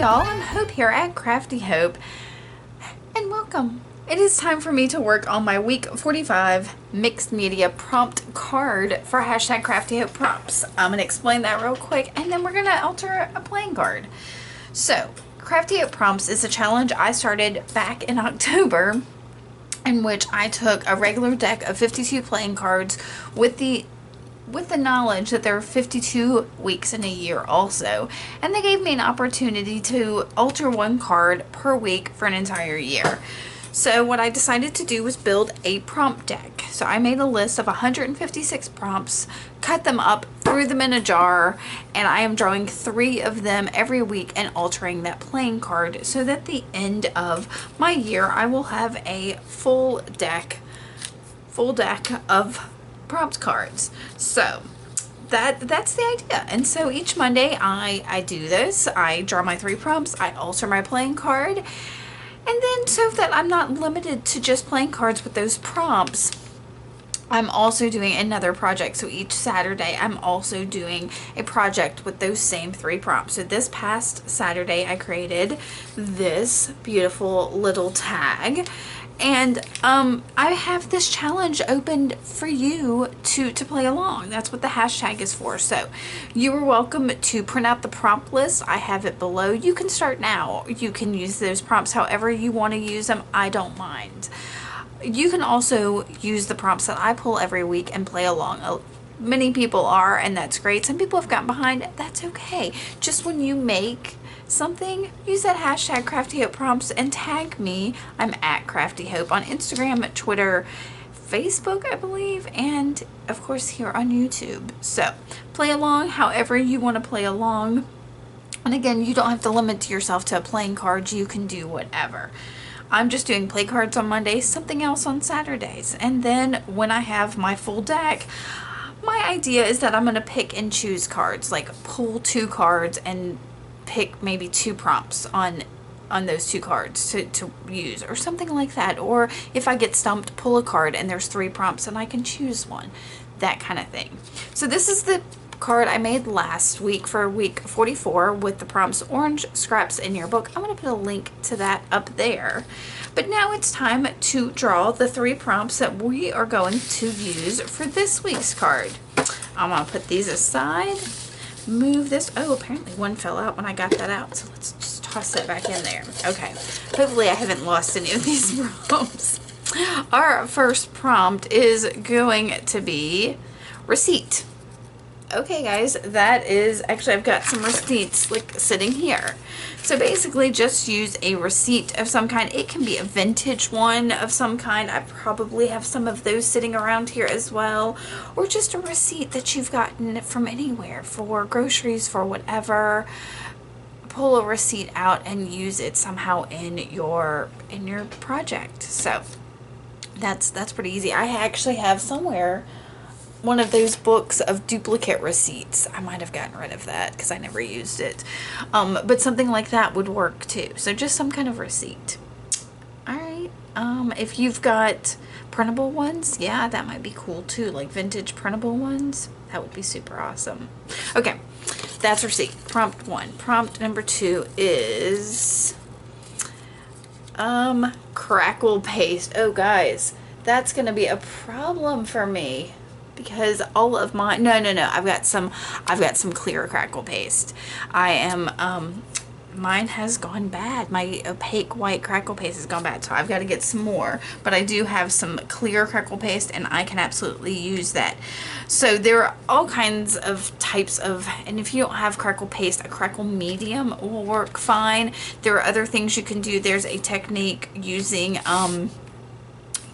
y'all, I'm Hope here at Crafty Hope, and welcome. It is time for me to work on my week 45 mixed media prompt card for hashtag Crafty Hope prompts. I'm going to explain that real quick, and then we're going to alter a playing card. So, Crafty Hope prompts is a challenge I started back in October, in which I took a regular deck of 52 playing cards with the knowledge that there are 52 weeks in a year also, and they gave me an opportunity to alter one card per week for an entire year. So what I decided to do was build a prompt deck. So I made a list of 156 prompts, cut them up, threw them in a jar, and I am drawing 3 of them every week and altering that playing card so that at the end of my year I will have a full deck of prompt cards. So that's the idea. And so each Monday I do this. I draw my 3 prompts, I alter my playing card, and then so that I'm not limited to just playing cards with those prompts, I'm also doing another project. So each Saturday I'm also doing a project with those same 3 prompts. So this past Saturday I created this beautiful little tag. And I have this challenge opened for you to play along. That's what the hashtag is for. So you are welcome to print out the prompt list. I have it below. You can start now. You can use those prompts however you want to use them. I don't mind. You can also use the prompts that I pull every week and play along. Many people are, and that's great. Some people have gotten behind. That's okay. Just when you make something, use that hashtag Crafty Hope prompts and tag me. I'm at Crafty Hope on Instagram, Twitter, Facebook, I believe, and of course here on YouTube. So play along however you want to play along. And again, you don't have to limit yourself to a playing card. You can do whatever. I'm just doing play cards on Mondays, something else on Saturdays. And then when I have my full deck, my idea is that I'm going to pick and choose cards, like pull 2 cards and pick maybe 2 prompts on those 2 cards to use or something like that. Or if I get stumped, pull a card and there's 3 prompts and I can choose one, that kind of thing. So this is the card I made last week for week 44 with the prompts orange scraps in your book. I'm going to put a link to that up there. But now it's time to draw the 3 prompts that we are going to use for this week's card. I'm going to put these aside. Move this. Oh, apparently one fell out when I got that out, so let's just toss that back in there. Okay, hopefully I haven't lost any of these prompts. Our first prompt is going to be receipt. Okay guys, that is actually, I've got some receipts like sitting here. So basically just use a receipt of some kind. It can be a vintage one of some kind. I probably have some of those sitting around here as well. Or just a receipt that you've gotten from anywhere for groceries, for whatever. Pull a receipt out and use it somehow in your project. So that's pretty easy. I actually have somewhere one of those books of duplicate receipts. I might have gotten rid of that because I never used it. But something like that would work too. So just some kind of receipt. Alright. If you've got printable ones, yeah, that might be cool too. Like vintage printable ones. That would be super awesome. Okay. That's receipt. Prompt 1. Prompt number 2 is Crackle paste. Oh guys, that's gonna be a problem for me. Because all of mine, no, I've got some clear Crackle paste. Mine has gone bad. My opaque white Crackle paste has gone bad, so I've got to get some more. But I do have some clear Crackle paste, and I can absolutely use that. So there are all kinds of types of, and if you don't have Crackle paste, a Crackle medium will work fine. There are other things you can do. There's a technique using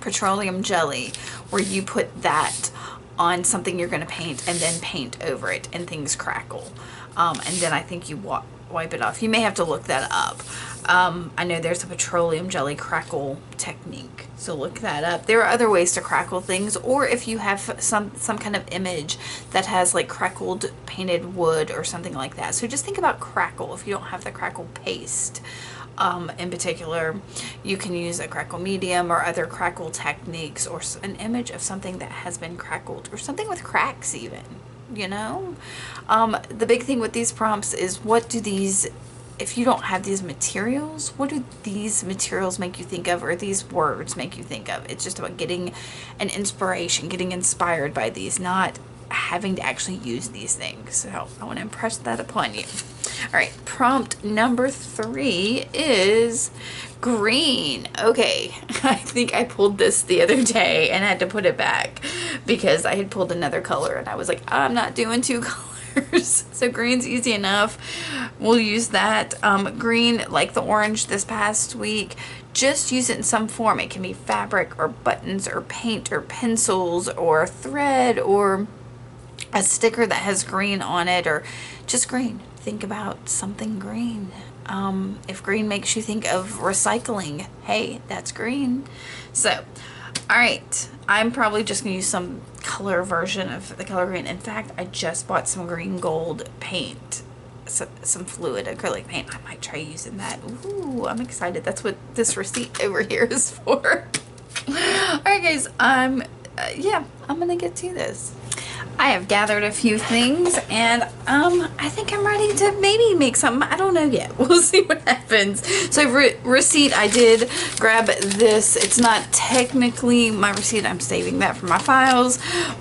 petroleum jelly where you put that on something you're going to paint and then paint over it and things crackle. And then I think you wipe it off. You may have to look that up. I know there's a petroleum jelly crackle technique, so look that up. There are other ways to crackle things, or if you have some kind of image that has like crackled painted wood or something like that. So just think about crackle if you don't have the Crackle paste. In particular, you can use a Crackle medium or other crackle techniques, or an image of something that has been crackled, or something with cracks even, you know. The big thing with these prompts is, what do these if you don't have these materials, what do these materials make you think of, or these words make you think of? It's just about getting an inspiration, getting inspired by these, not having to actually use these things. So I want to impress that upon you. All right, prompt number 3 is green. Okay, I think I pulled this the other day and had to put it back because I had pulled another color and I was like, I'm not doing 2 colors. So green's easy enough. We'll use that. Green, like the orange this past week, just use it in some form. It can be fabric or buttons or paint or pencils or thread or a sticker that has green on it, or just green. Think about something green. If green makes you think of recycling, hey, that's green. So, all right, I'm probably just gonna use some color version of the color green. In fact, I just bought some green gold paint, some fluid acrylic paint. I might try using that. Ooh, I'm excited. That's what this receipt over here is for. All right, guys, yeah, I'm gonna get to this. I have gathered a few things, and I think I'm ready to maybe make something. I don't know yet. We'll see what happens. So receipt, I did grab this. It's not technically my receipt. I'm saving that for my files,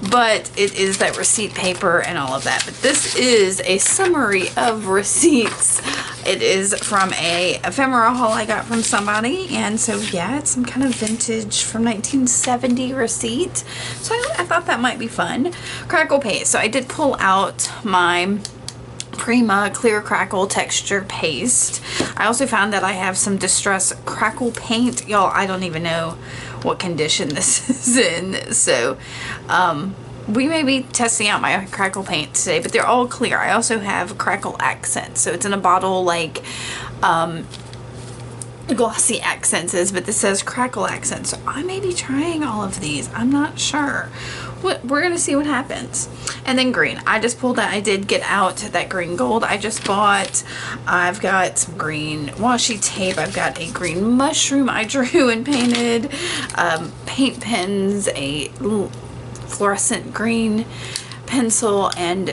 but it is that receipt paper and all of that. But this is a summary of receipts. It is from a ephemera haul I got from somebody, and so yeah, it's some kind of vintage from 1970 receipt. So I thought that might be fun. Crackle paste. So I did pull out my Prima clear crackle texture paste. I also found that I have some distress crackle paint. Y'all, I don't even know what condition this is in. So we may be testing out my crackle paint today, but they're all clear. I also have crackle accents. So it's in a bottle like glossy accents is, but this says crackle accents. So I may be trying all of these. I'm not sure. We're gonna see what happens. And then green, I just pulled that. I did get out that green gold I just bought. I've got some green washi tape. I've got a green mushroom I drew and painted, paint pens, a fluorescent green pencil, and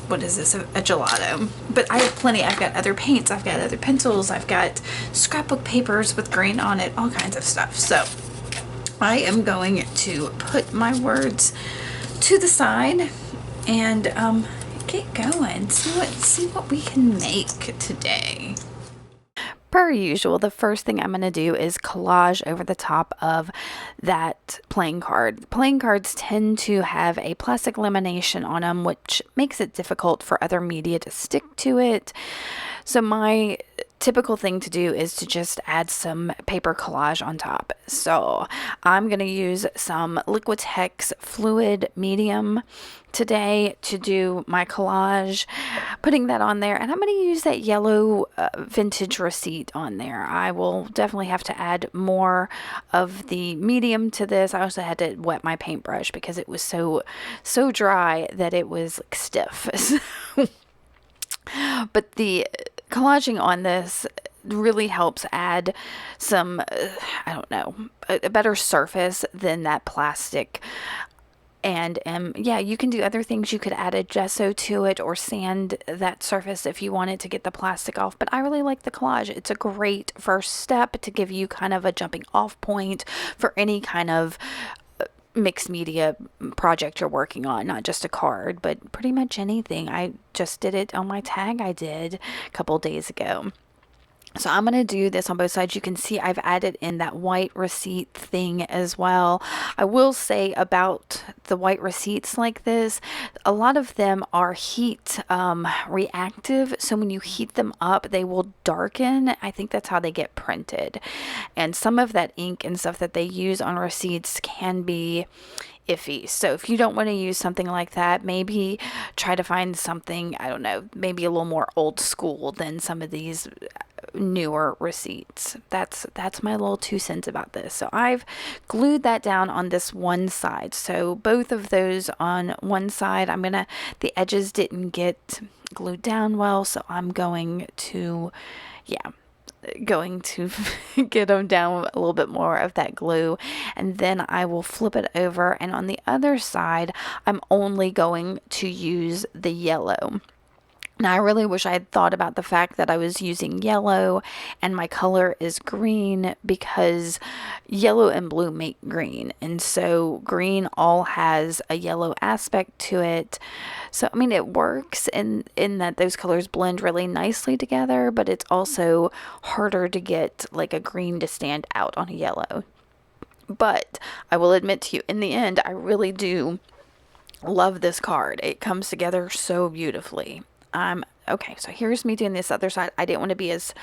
what is this, a gelato. But I have plenty. I've got other paints, I've got other pencils, I've got scrapbook papers with green on it, all kinds of stuff. So I am going to put my words to the side and get going. See what we can make today. Per usual, the first thing I'm going to do is collage over the top of that playing card. Playing cards tend to have a plastic lamination on them, which makes it difficult for other media to stick to it. So my typical thing to do is to just add some paper collage on top. So I'm going to use some Liquitex fluid medium today to do my collage, putting that on there, and I'm going to use that yellow vintage receipt on there. I will definitely have to add more of the medium to this. I also had to wet my paintbrush because it was so dry that it was like stiff. But the collaging on this really helps add some, I don't know, a better surface than that plastic. And yeah, you can do other things. You could add a gesso to it or sand that surface if you wanted to get the plastic off. But I really like the collage. It's a great first step to give you kind of a jumping off point for any kind of mixed media project you're working on, not just a card, but pretty much anything. I just did it on my tag I did a couple days ago. So I'm going to do this on both sides. You can see I've added in that white receipt thing as well. I will say about the white receipts like this, a lot of them are heat reactive. So when you heat them up, they will darken. I think that's how they get printed. And some of that ink and stuff that they use on receipts can be iffy. So if you don't want to use something like that, maybe try to find something, I don't know, maybe a little more old school than some of these newer receipts. That's my little 2 cents about this. So I've glued that down on this one side. So both of those on one side, the edges didn't get glued down well, so I'm going to get them down a little bit more of that glue, and then I will flip it over, and on the other side I'm only going to use the yellow. Now, I really wish I had thought about the fact that I was using yellow and my color is green, because yellow and blue make green. And so green all has a yellow aspect to it. So, I mean, it works in that those colors blend really nicely together, but it's also harder to get like a green to stand out on a yellow. But I will admit to you, in the end, I really do love this card. It comes together so beautifully. Okay, so here's me doing this other side. I didn't want to be as,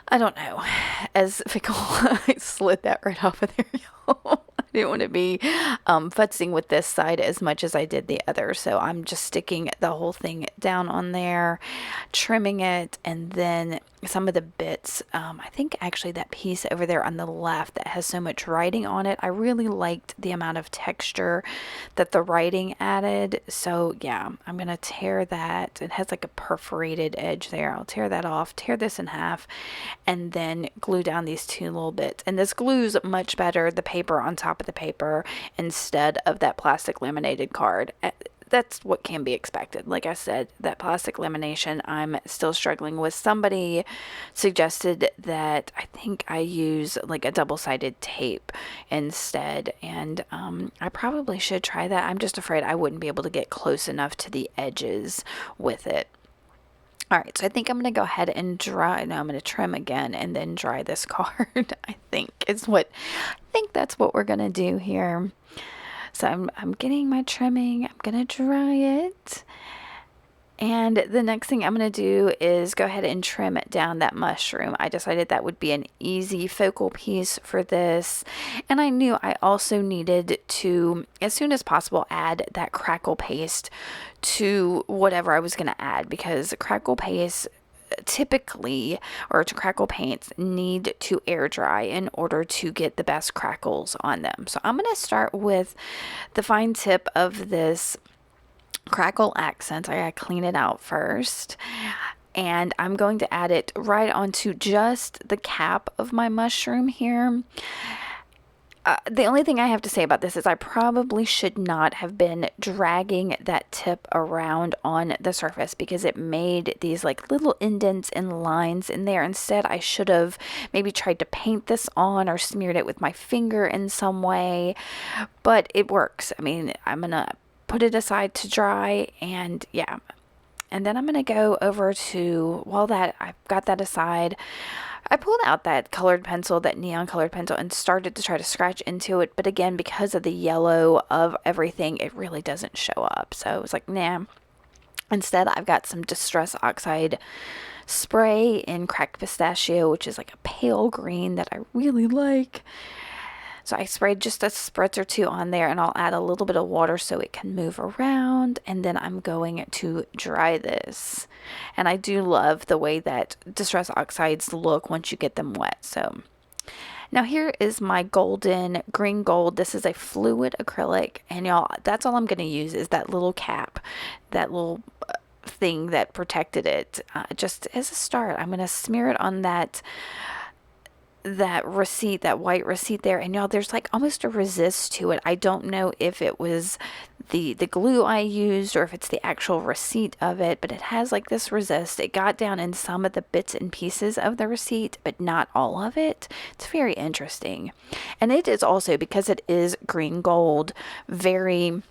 I don't know, as fickle. I slid that right off of there, y'all. I didn't want to be futzing with this side as much as I did the other. So I'm just sticking the whole thing down on there, trimming it, and then some of the bits. I think actually that piece over there on the left that has so much writing on it, I really liked the amount of texture that the writing added. So yeah, I'm going to tear that. It has like a perforated edge there. I'll tear that off, tear this in half, and then glue down these two little bits. And this glues much better the paper on top of the paper instead of that plastic laminated card. That's what can be expected. Like I said, that plastic lamination, I'm still struggling with. Somebody suggested that I think I use like a double-sided tape instead, and I probably should try that. I'm just afraid I wouldn't be able to get close enough to the edges with it. All right, so I think I'm going to go ahead and dry. No, I'm going to trim again and then dry this card. I think that's what we're going to do here. So I'm getting my trimming. I'm going to dry it. And the next thing I'm going to do is go ahead and trim it down that mushroom. I decided that would be an easy focal piece for this. And I knew I also needed to, as soon as possible, add that crackle paste to whatever I was going to add, because crackle paste typically, or to crackle paints, need to air dry in order to get the best crackles on them. So I'm going to start with the fine tip of this Crackle Accents. I gotta clean it out first, and I'm going to add it right onto just the cap of my mushroom here. The only thing I have to say about this is I probably should not have been dragging that tip around on the surface, because it made these like little indents and lines in there. Instead, I should have maybe tried to paint this on or smeared it with my finger in some way, but it works. I mean, I'm gonna put it aside to dry, and yeah. And then I'm gonna go over to, while that I've got that aside, I pulled out that colored pencil, that neon colored pencil, and started to try to scratch into it. But again, because of the yellow of everything, it really doesn't show up. So I was like, nah. Instead, I've got some Distress Oxide spray in Cracked Pistachio, which is like a pale green that I really like. So I sprayed just a spritz or two on there, and I'll add a little bit of water so it can move around. And then I'm going to dry this. And I do love the way that Distress Oxides look once you get them wet. So now here is my golden green gold. This is a fluid acrylic. And y'all, that's all I'm going to use is that little cap, that little thing that protected it. Just as a start, I'm going to smear it on that receipt, that white receipt there. And y'all, there's like almost a resist to it. I don't know if it was the glue I used or if it's the actual receipt of it, but it has like this resist. It got down in some of the bits and pieces of the receipt, but not all of it. It's very interesting. And it is also, because it is green gold, very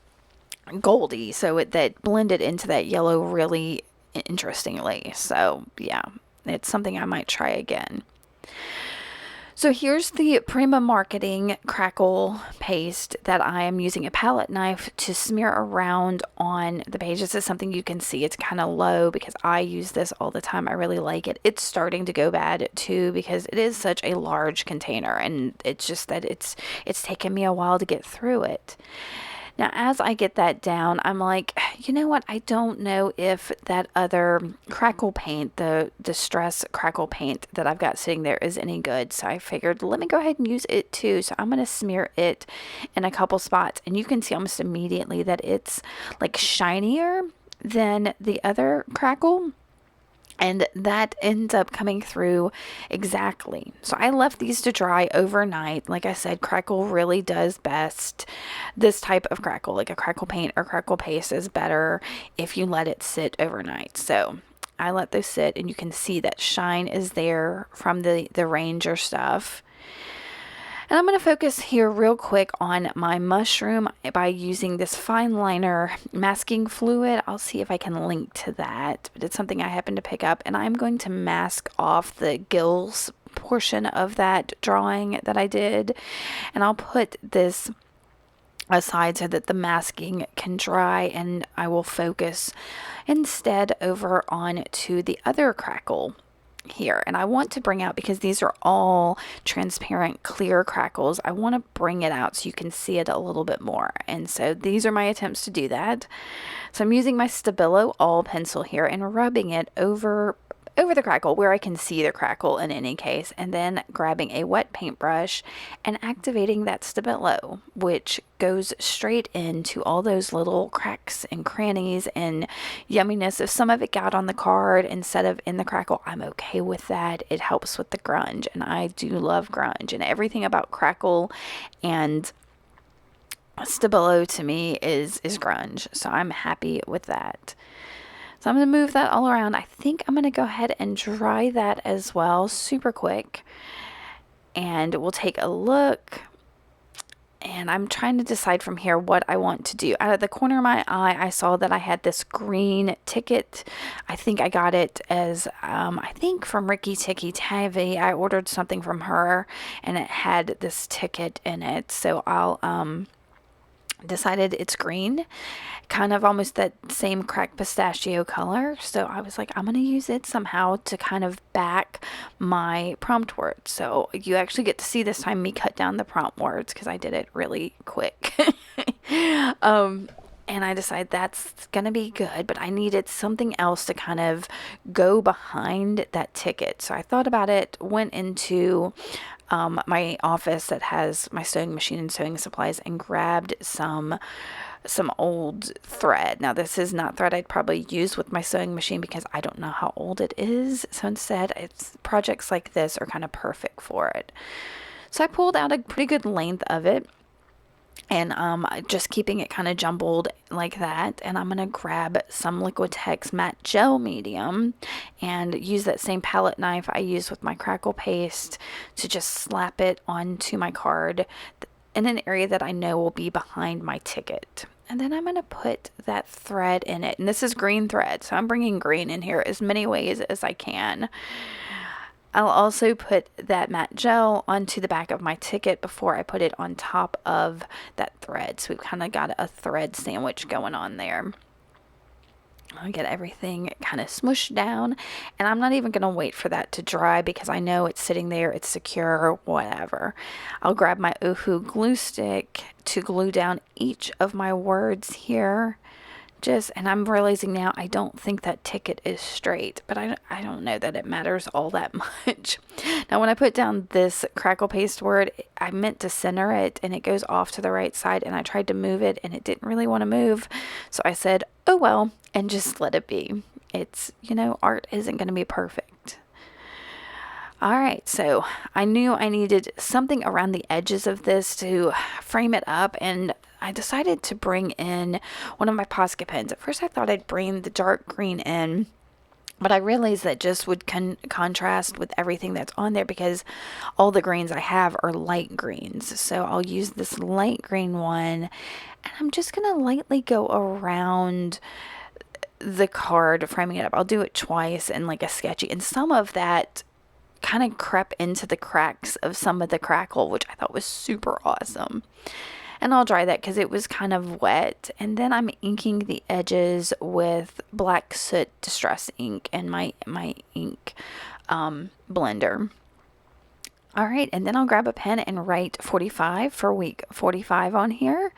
goldy, so that blended into that yellow really interestingly. So yeah, it's something I might try again. So here's the Prima Marketing Crackle paste that I am using a palette knife to smear around on the page. This is something you can see. It's kind of low because I use this all the time. I really like it. It's starting to go bad too because it is such a large container, and it's just that it's taken me a while to get through it. Now, as I get that down, I'm like, you know what? I don't know if that other crackle paint, the Distress Crackle paint that I've got sitting there, is any good. So I figured, let me go ahead and use it too. So I'm going to smear it in a couple spots. And you can see almost immediately that it's like shinier than the other Crackle. And that ends up coming through exactly. So I left these to dry overnight. Like I said, Crackle really does best. This type of Crackle, like a Crackle paint or Crackle paste, is better if you let it sit overnight. So I let those sit, and you can see that shine is there from the Ranger stuff. And I'm going to focus here real quick on my mushroom by using this fine liner masking fluid. I'll see if I can link to that, but it's something I happened to pick up, and I'm going to mask off the gills portion of that drawing that I did, and I'll put this aside so that the masking can dry, and I will focus instead over on to the other Crackle here. And I want to bring out, because these are all transparent clear Crackles, I want to bring it out so you can see it a little bit more. And so these are my attempts to do that. So I'm using my Stabilo all pencil here and rubbing it over the Crackle where I can see the Crackle in any case, and then grabbing a wet paintbrush and activating that Stabilo, which goes straight into all those little cracks and crannies and yumminess. If some of it got on the card instead of in the Crackle, I'm okay with that. It helps with the grunge, and I do love grunge, and everything about Crackle and Stabilo to me is grunge, so I'm happy with that. So I'm going to move that all around. I think I'm going to go ahead and dry that as well, super quick. And we'll take a look. And I'm trying to decide from here what I want to do. Out of the corner of my eye, I saw that I had this green ticket. I think I got it as, I think from Ricky Tikki Tavi. I ordered something from her, and it had this ticket in it. So I'll, decided it's green, kind of almost that same cracked pistachio color. So I was like, I'm going to use it somehow to kind of back my prompt words. So you actually get to see this time me cut down the prompt words because I did it really quick. And I decided that's going to be good, but I needed something else to kind of go behind that ticket. So I thought about it, went into my office that has my sewing machine and sewing supplies, and grabbed some old thread. Now this is not thread I'd probably use with my sewing machine because I don't know how old it is. So instead, it's projects like this are kind of perfect for it. So I pulled out a pretty good length of it, and just keeping it kind of jumbled like that. And I'm going to grab some Liquitex matte gel medium and use that same palette knife I used with my Crackle paste to just slap it onto my card in an area that I know will be behind my ticket. And then I'm going to put that thread in it. And this is green thread, so I'm bringing green in here as many ways as I can. I'll also put that matte gel onto the back of my ticket before I put it on top of that thread. So we've kind of got a thread sandwich going on there. I'll get everything kind of smushed down, and I'm not even going to wait for that to dry because I know it's sitting there, it's secure, whatever. I'll grab my Ohu glue stick to glue down each of my words here. And I'm realizing now I don't think that ticket is straight, but I don't know that it matters all that much. Now when I put down this Crackle paste word, I meant to center it, and it goes off to the right side, and I tried to move it, and it didn't really want to move. So I said, oh well, and just let it be. It's, art isn't going to be perfect. All right, so I knew I needed something around the edges of this to frame it up, and I decided to bring in one of my Posca pens. At first I thought I'd bring the dark green in, but I realized that just would contrast with everything that's on there because all the greens I have are light greens. So I'll use this light green one, and I'm just going to lightly go around the card, framing it up. I'll do it twice in like a sketchy, and some of that kind of crept into the cracks of some of the Crackle, which I thought was super awesome. And I'll dry that because it was kind of wet. And then I'm inking the edges with Black Soot Distress ink and my ink blender. All right, and then I'll grab a pen and write 45 for week 45 on here.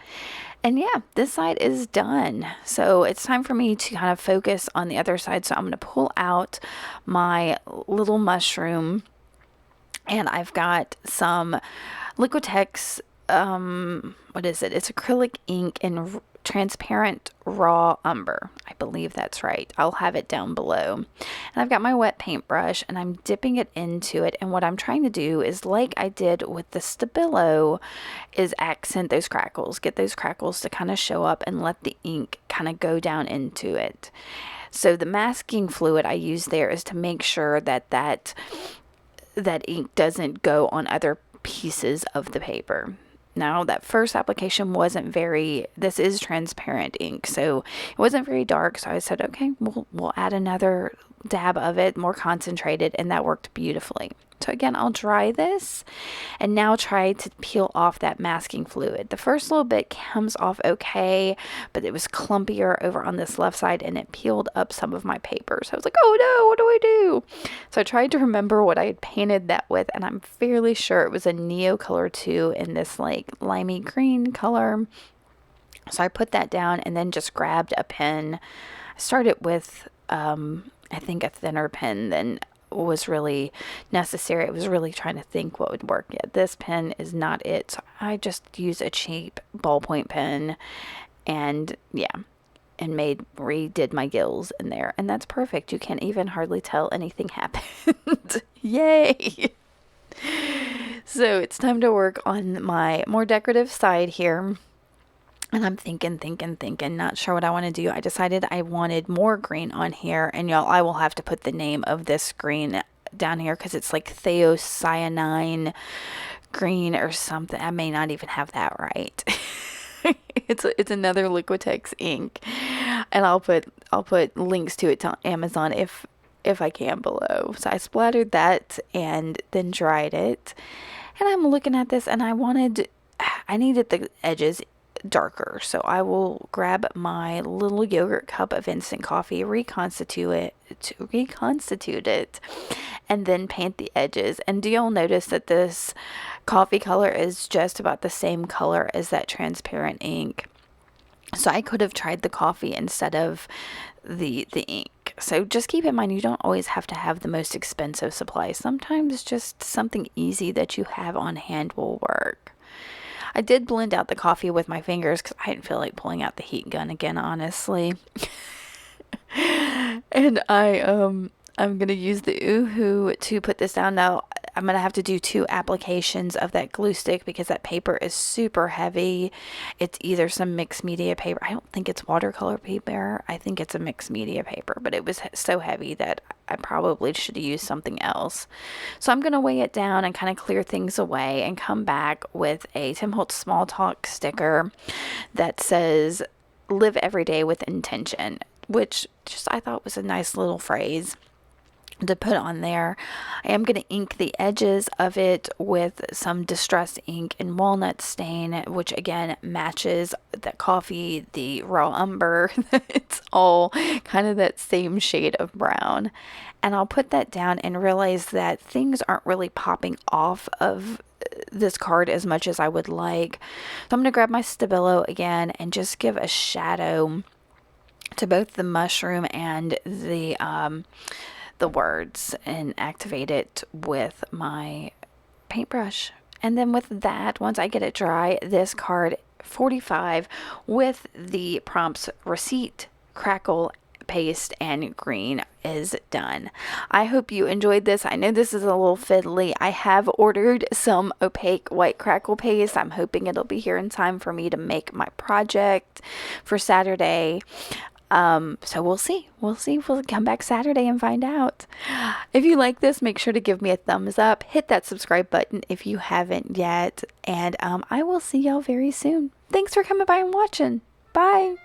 And yeah, this side is done. So it's time for me to kind of focus on the other side. So I'm going to pull out my little mushroom, and I've got some Liquitex, what is it? It's acrylic ink, and transparent raw umber. I believe that's right. I'll have it down below. And I've got my wet paintbrush and I'm dipping it into it. And what I'm trying to do is, like I did with the Stabilo, is accent those crackles. Get those crackles to kind of show up and let the ink kind of go down into it. So the masking fluid I use there is to make sure that ink doesn't go on other pieces of the paper. Now, that first application wasn't this is transparent ink, so it wasn't very dark. So I said, okay, we'll add another dab of it, more concentrated, and that worked beautifully. So again, I'll dry this and now try to peel off that masking fluid. The first little bit comes off okay, but it was clumpier over on this left side and it peeled up some of my paper. So I was like, oh no, what do I do? So I tried to remember what I had painted that with, and I'm fairly sure it was a Neo Color 2 in this like limey green color. So I put that down and then just grabbed a pen. I started with, I think, a thinner pen than was really necessary. I was really trying to think what would work. Yeah, this pen is not it. So I just used a cheap ballpoint pen and redid my gills in there. And that's perfect. You can't even hardly tell anything happened. Yay! So it's time to work on my more decorative side here. And I'm thinking, not sure what I want to do. I decided I wanted more green on here. And y'all, I will have to put the name of this green down here because it's like theocyanine green or something. I may not even have that right. It's another Liquitex ink. And I'll put links to it to Amazon if I can below. So I splattered that and then dried it. And I'm looking at this and I needed the edges darker, so I will grab my little yogurt cup of instant coffee, reconstitute it, and then paint the edges. And do y'all notice that this coffee color is just about the same color as that transparent ink? So I could have tried the coffee instead of the ink. So just keep in mind, you don't always have to have the most expensive supplies. Sometimes just something easy that you have on hand will work. I did blend out the coffee with my fingers because I didn't feel like pulling out the heat gun again, honestly. And I'm going to use the Oohoo to put this down. Now, I'm going to have to do 2 applications of that glue stick because that paper is super heavy. It's either some mixed media paper. I don't think it's watercolor paper. I think it's a mixed media paper, but it was so heavy that I probably should have used something else. So I'm going to weigh it down and kind of clear things away and come back with a Tim Holtz Small Talk sticker that says, live every day with intention, which just I thought was a nice little phrase to put on there. I am going to ink the edges of it with some distress ink in walnut stain, which again matches the coffee, the raw umber. It's all kind of that same shade of brown. And I'll put that down and realize that things aren't really popping off of this card as much as I would like. So I'm going to grab my Stabilo again and just give a shadow to both the mushroom and the words and activate it with my paintbrush. And then with that, once I get it dry, this card 45 with the prompts receipt, crackle, paste, and green is done. I hope you enjoyed this. I know this is a little fiddly. I have ordered some opaque white crackle paste. I'm hoping it'll be here in time for me to make my project for Saturday. So we'll see. We'll come back Saturday and find out. If you like this, make sure to give me a thumbs up. Hit that subscribe button if you haven't yet. And I will see y'all very soon. Thanks for coming by and watching. Bye.